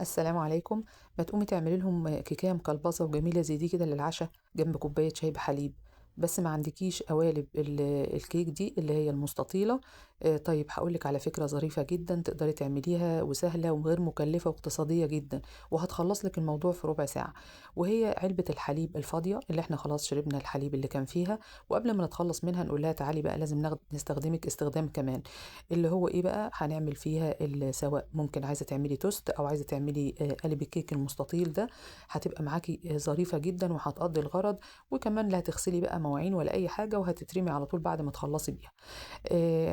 السلام عليكم. ما تقومي تعملي لهم كيكايه مقلبصه وجميله زي دي كده للعشاء جنب كوبايه شاي بحليب. بس ما عندكيش قوالب الكيك دي اللي هي المستطيله. طيب هقولك على فكره ظريفه جدا تقدري تعمليها وسهله وغير مكلفه واقتصاديه جدا، وهتخلص لك الموضوع في ربع ساعه. وهي علبه الحليب الفاضيه اللي احنا خلاص شربنا الحليب اللي كان فيها، وقبل ما نتخلص منها نقول لها تعالي بقى لازم نستخدمك استخدام كمان. اللي هو ايه بقى؟ هنعمل فيها سواء ممكن عايزه تعملي توست او عايزه تعملي قالب الكيك المستطيل ده. هتبقى معاكي ظريفه جدا وهتقضي الغرض. وكمان لا هتغسلي بقى مواعين ولا اي حاجه، وهتترمي على طول بعد ما تخلصي بيها.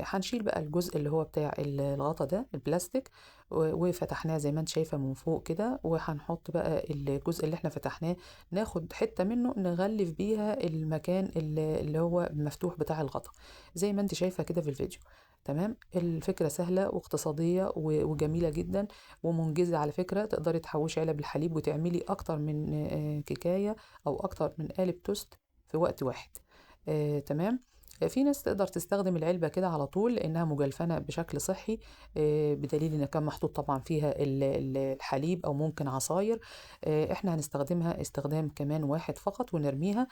هنشيل بقى الجزء اللي هو بتاع الغطا ده البلاستيك، وفتحناه زي ما انت شايفه من فوق كده، وهنحط بقى الجزء اللي احنا فتحناه، ناخد حته منه نغلف بيها المكان اللي هو المفتوح بتاع الغطا، زي ما انت شايفه كده في الفيديو. تمام. الفكرة سهلة واقتصادية وجميلة جدا ومنجزة على فكرة. تقدري تحوشي علب الحليب وتعملي أكتر من كيكاية أو أكتر من قالب توست في وقت واحد. تمام. في ناس تقدر تستخدم العلبة كده على طول لأنها مجلفنة بشكل صحي، بدليل إن كان محطوط طبعا فيها الحليب أو ممكن عصاير. احنا هنستخدمها استخدام كمان واحد فقط ونرميها.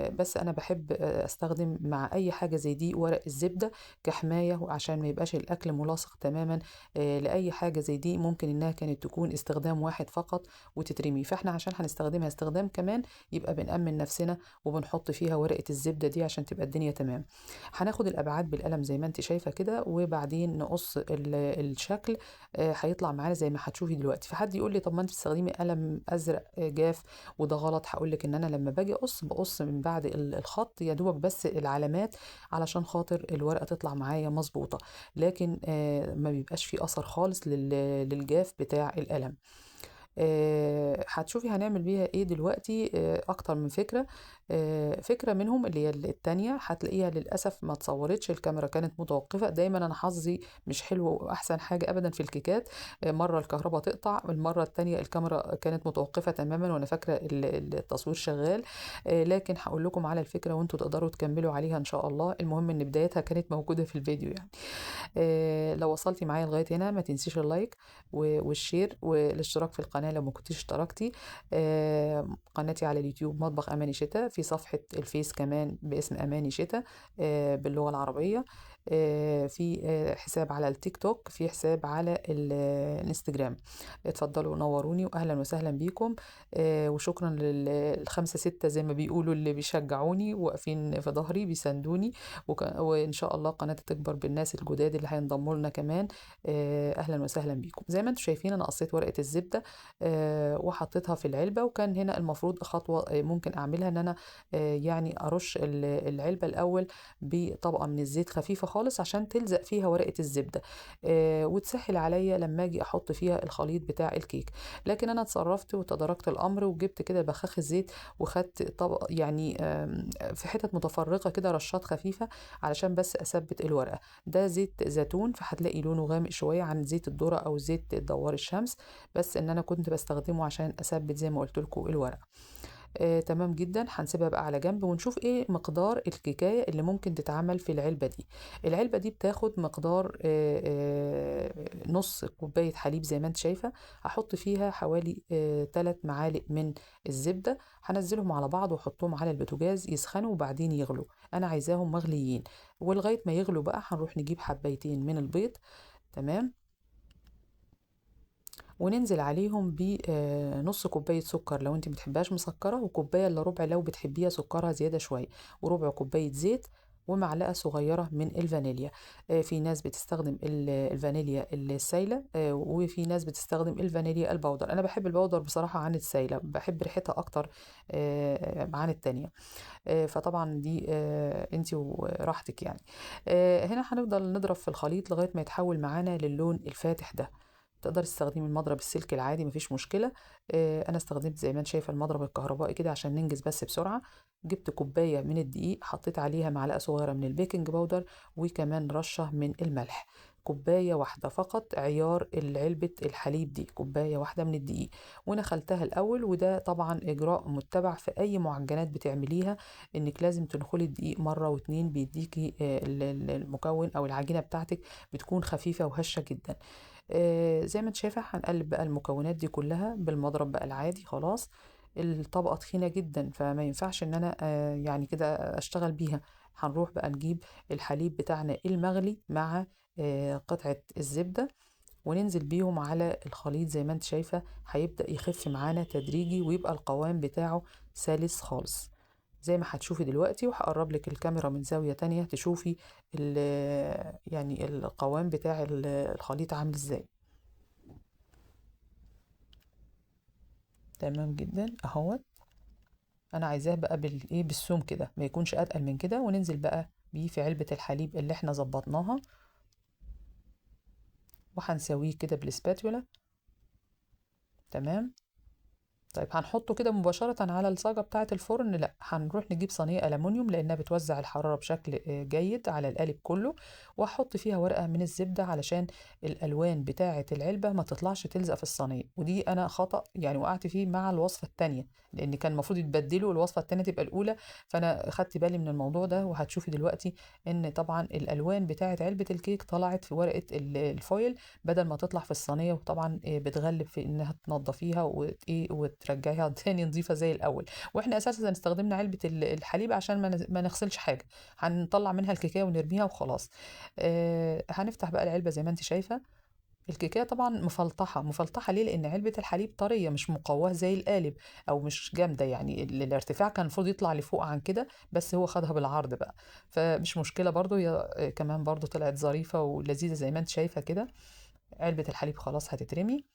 بس أنا بحب أستخدم مع أي حاجة زي دي ورق الزبدة كحماية، وعشان ما يبقاش الأكل ملاصق تماما لأي حاجة زي دي ممكن إنها كانت تكون استخدام واحد فقط وتترمي. فاحنا عشان هنستخدمها استخدام كمان يبقى بنأمن نفسنا، وبنحط فيها ورقة الزبدة دي عشان تبقى الدنيا تمام. هناخد الأبعاد بالقلم زي ما انت شايفة كده، وبعدين نقص الشكل. هيطلع معانا زي ما هتشوفي دلوقتي. فحد يقول لي طب ما انت بتستخدمي قلم أزرق جاف، وده غلط. هقول لك ان انا لما باجي بقص من بعد الخط يا دوبك بس العلامات، علشان خاطر الورقة تطلع معايا مظبوطة. لكن ما بيبقاش في أثر خالص للجاف بتاع القلم. هتشوفي هنعمل بيها ايه دلوقتي. اكتر من فكرة. فكرة منهم اللي هي التانية هتلاقيها للأسف ما اتصورتش، الكاميرا كانت متوقفة. دايما انا حظي مش حلو واحسن حاجة ابدا في الكيكات. مرة الكهرباء تقطع، المرة التانية الكاميرا كانت متوقفة تماما وانا فاكرة التصوير شغال. لكن هقول لكم على الفكرة وانتوا تقدروا تكملوا عليها ان شاء الله. المهم ان بدايتها كانت موجودة في الفيديو يعني. لو وصلتي معايا لغاية هنا ما تنسيش اللايك والشير والاشتراك في القناة لو ما كنتيش اشتركتي. قناتي على اليوتيوب مطبخ أماني شتا، في صفحة الفيس كمان باسم أماني شتا باللغة العربية. في حساب على التيك توك، في حساب على الانستجرام. اتفضلوا نوروني وأهلا وسهلا بيكم. وشكرا للخمسة ستة زي ما بيقولوا اللي بيشجعوني واقفين في ظهري بيساندوني. وإن شاء الله قناة تكبر بالناس الجداد اللي هينضموا لنا كمان. أهلا وسهلا بيكم. زي ما انتم شايفين أنا قصيت ورقة الزبدة وحطيتها في العلبة، وكان هنا المفروض خطوة ممكن أعملها إن أنا يعني أرش العلبة الأول بطبقة من الزيت خفيفة خالص عشان تلزق فيها ورقة الزبدة، وتسهل عليا لما أجي أحط فيها الخليط بتاع الكيك. لكن أنا اتصرفت وتداركت الأمر وجبت كده بخاخ الزيت، وخدت طبق يعني في حتت متفرقة كده رشات خفيفة علشان بس أثبت الورقة. ده زيت زيتون، فهتلاقي لونه غامق شوية عن زيت الذرة أو زيت دوار الشمس، بس إن أنا كنت بستخدمه عشان أثبت زي ما قلت لكم الورقة. تمام جدا. هنسيبها بقى على جنب ونشوف ايه مقدار الكيكاية اللي ممكن تتعمل في العلبة دي. العلبة دي بتاخد مقدار نص كوباية حليب زي ما انت شايفة. هحط فيها حوالي 3 معالق من الزبدة. هنزلهم على بعض واحطهم على البوتاجاز يسخنوا وبعدين يغلوا. انا عايزاهم مغليين، ولغاية ما يغلوا بقى هنروح نجيب حبايتين من البيض. تمام. وننزل عليهم بنص كوباية سكر لو انت بتحبهاش مسكرة، وكوباية الا ربع لو بتحبيها سكرها زيادة شوية، وربع كوباية زيت، ومعلقة صغيرة من الفانيليا. في ناس بتستخدم الفانيليا السايلة، وفي ناس بتستخدم الفانيليا البودر. أنا بحب البودر بصراحة عن السايلة، بحب ريحتها أكتر عن التانية. فطبعا دي انتي وراحتك يعني. هنا هنفضل نضرب في الخليط لغاية ما يتحول معانا للون الفاتح ده. تقدر تستخدمي المضرب السلك العادي مفيش مشكلة. انا استخدمت زي ما انت شايفة المضرب الكهربائي كده عشان ننجز بس بسرعة. جبت كوباية من الدقيق، حطيت عليها معلقة صغيرة من البيكنج باودر، وكمان رشة من الملح. كوباية واحدة فقط عيار العلبة الحليب دي، كوباية واحدة من الدقيق. ونخلتها الأول، وده طبعا إجراء متبع في أي معجنات بتعمليها، إنك لازم تنخلي الدقيق مرة واتنين، بيديكي المكون أو العجينة بتاعتك بتكون خفيفة وهشة جدا. زي ما انت شايفة هنقلب بقى المكونات دي كلها بالمضرب بقى العادي. خلاص الطبقة تخينة جدا فما ينفعش ان انا يعني كده اشتغل بيها. هنروح بقى نجيب الحليب بتاعنا المغلي مع قطعة الزبدة، وننزل بيهم على الخليط. زي ما انت شايفة هيبدأ يخف معانا تدريجي ويبقى القوام بتاعه سلس خالص زي ما هتشوفي دلوقتي. وهقرب لك الكاميرا من زاوية تانية تشوفي يعني القوام بتاع الخليط عامل ازاي. تمام جدا اهوت. انا عايزاه بقى بالايه بالسوم كده، ما يكونش اتقل من كده. وننزل بقى بيه في علبة الحليب اللي احنا ظبطناها، وهنسويه كده بالسباتولا. تمام. طيب هنحطه كده مباشرة على الصاجة بتاعة الفرن؟ لا، هنروح نجيب صينية ألمونيوم لأنها بتوزع الحرارة بشكل جيد على القالب كله، وأحط فيها ورقة من الزبدة علشان الألوان بتاعة العلبة ما تطلعش تلزق في الصينية. ودي أنا خطأ يعني وقعت فيه مع الوصفة التانية، لأن كان المفروض يتبدلوا الوصفة التانية تبقى الأولى. فأنا خدت بالي من الموضوع ده، وهتشوفي دلوقتي إن طبعا الألوان بتاعة علبة الكيك طلعت في ورقة الفويل بدل ما تطلع في الصينية. وطبعا بتغلب في إنها تنضفيها وترجعيها تاني نظيفة زي الأول. واحنا أساسا استخدمنا علبة الحليب عشان ما نغسلش حاجة، هنطلع منها الكيكاية ونرميها وخلاص. هنفتح بقى العلبة زي ما انت شايفة. الكيكاية طبعا مفلطحة. مفلطحة ليه؟ لأن علبة الحليب طرية مش مقواه زي القالب، أو مش جامدة يعني. الارتفاع كان المفروض يطلع لفوق عن كده، بس هو خدها بالعرض بقى. فمش مشكلة برضو، هي كمان برضو طلعت ظريفة ولذيذة زي ما انت شايفة كده. علبة الحليب خلاص هتترمي.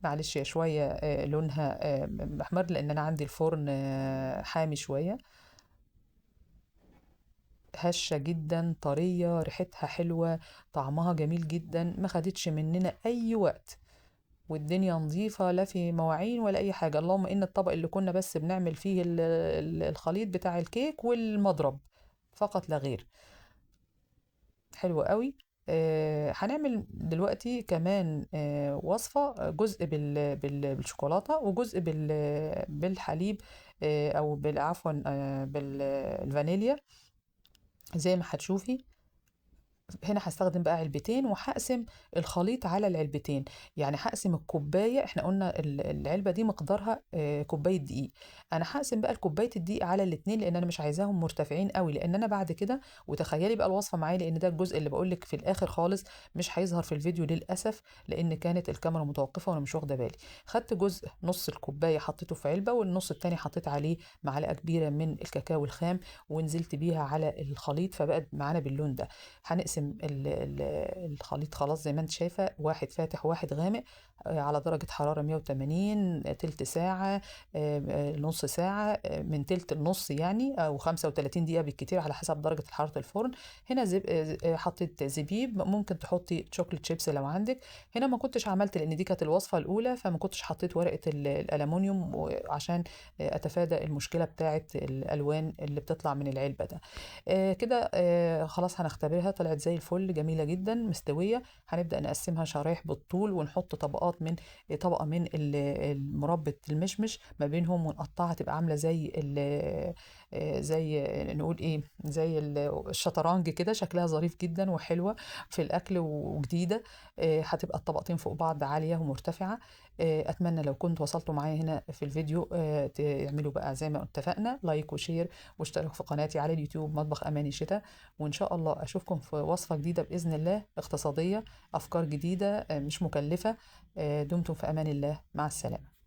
معلش يا شوية لونها محمر لأن أنا عندي الفرن حامي شوية. هشة جدا، طرية، ريحتها حلوة، طعمها جميل جدا، ما خدتش مننا أي وقت، والدنيا نظيفة، لا في مواعين ولا أي حاجة. اللهم إن الطبق اللي كنا بس بنعمل فيه الخليط بتاع الكيك والمضرب فقط لا غير. حلو قوي. هنعمل دلوقتي كمان وصفة جزء بالشوكولاتة وجزء بالحليب، أو عفوا بالفانيليا زي ما هتشوفي. هنا هستخدم بقى علبتين وهقسم الخليط على العلبتين. يعني هقسم الكوباية، احنا قلنا العلبة دي مقدارها كوباية دقيق. انا هقسم بقى الكوباية الدقيق على الاتنين لان انا مش عايزاهم مرتفعين قوي، لان انا بعد كده وتخيلي بقى الوصفة معايا لان ده الجزء اللي بقولك في الاخر خالص مش هيظهر في الفيديو للاسف لان كانت الكاميرا متوقفة وانا مش واخدة بالي. خدت جزء نص الكوباية حطيته في علبة، والنص التاني حطيت عليه معلقة كبيرة من الكاكاو الخام ونزلت بيها على الخليط فبقت معانا باللون ده. هنقسم الخليط خلاص زي ما انت شايفة، واحد فاتح وواحد غامق، على درجة حرارة 180، تلت ساعة، نص ساعة، من تلت النص يعني، أو 35 دقيقة بالكتير على حسب درجة حرارة الفرن. هنا حطيت زبيب، ممكن تحطي شوكليت شيبس لو عندك. هنا ما كنتش عملت لأن دي كانت الوصفة الأولى، فما كنتش حطيت ورقة الألمونيوم عشان أتفادى المشكلة بتاعة الألوان اللي بتطلع من العلبة ده. كده خلاص هنختبرها، طلعت زي الفل، جميلة جدا مستوية. هنبدأ نقسمها شرايح بالطول ونحط طبقات من طبقة من المربى المشمش ما بينهم ونقطعها تبقى عاملة زي زي نقول ايه، زي الشطرنج كده. شكلها ظريف جدا وحلوة في الأكل وجديدة. هتبقى الطبقتين فوق بعض عالية ومرتفعة. أتمنى لو كنت وصلتوا معايا هنا في الفيديو تعملوا بقى زي ما اتفقنا لايك وشير واشتركوا في قناتي على اليوتيوب مطبخ أماني شتا. وإن شاء الله أشوفكم في وصفة جديدة بإذن الله، اقتصادية، أفكار جديدة مش مكلفة. دمتم في أمان الله، مع السلامة.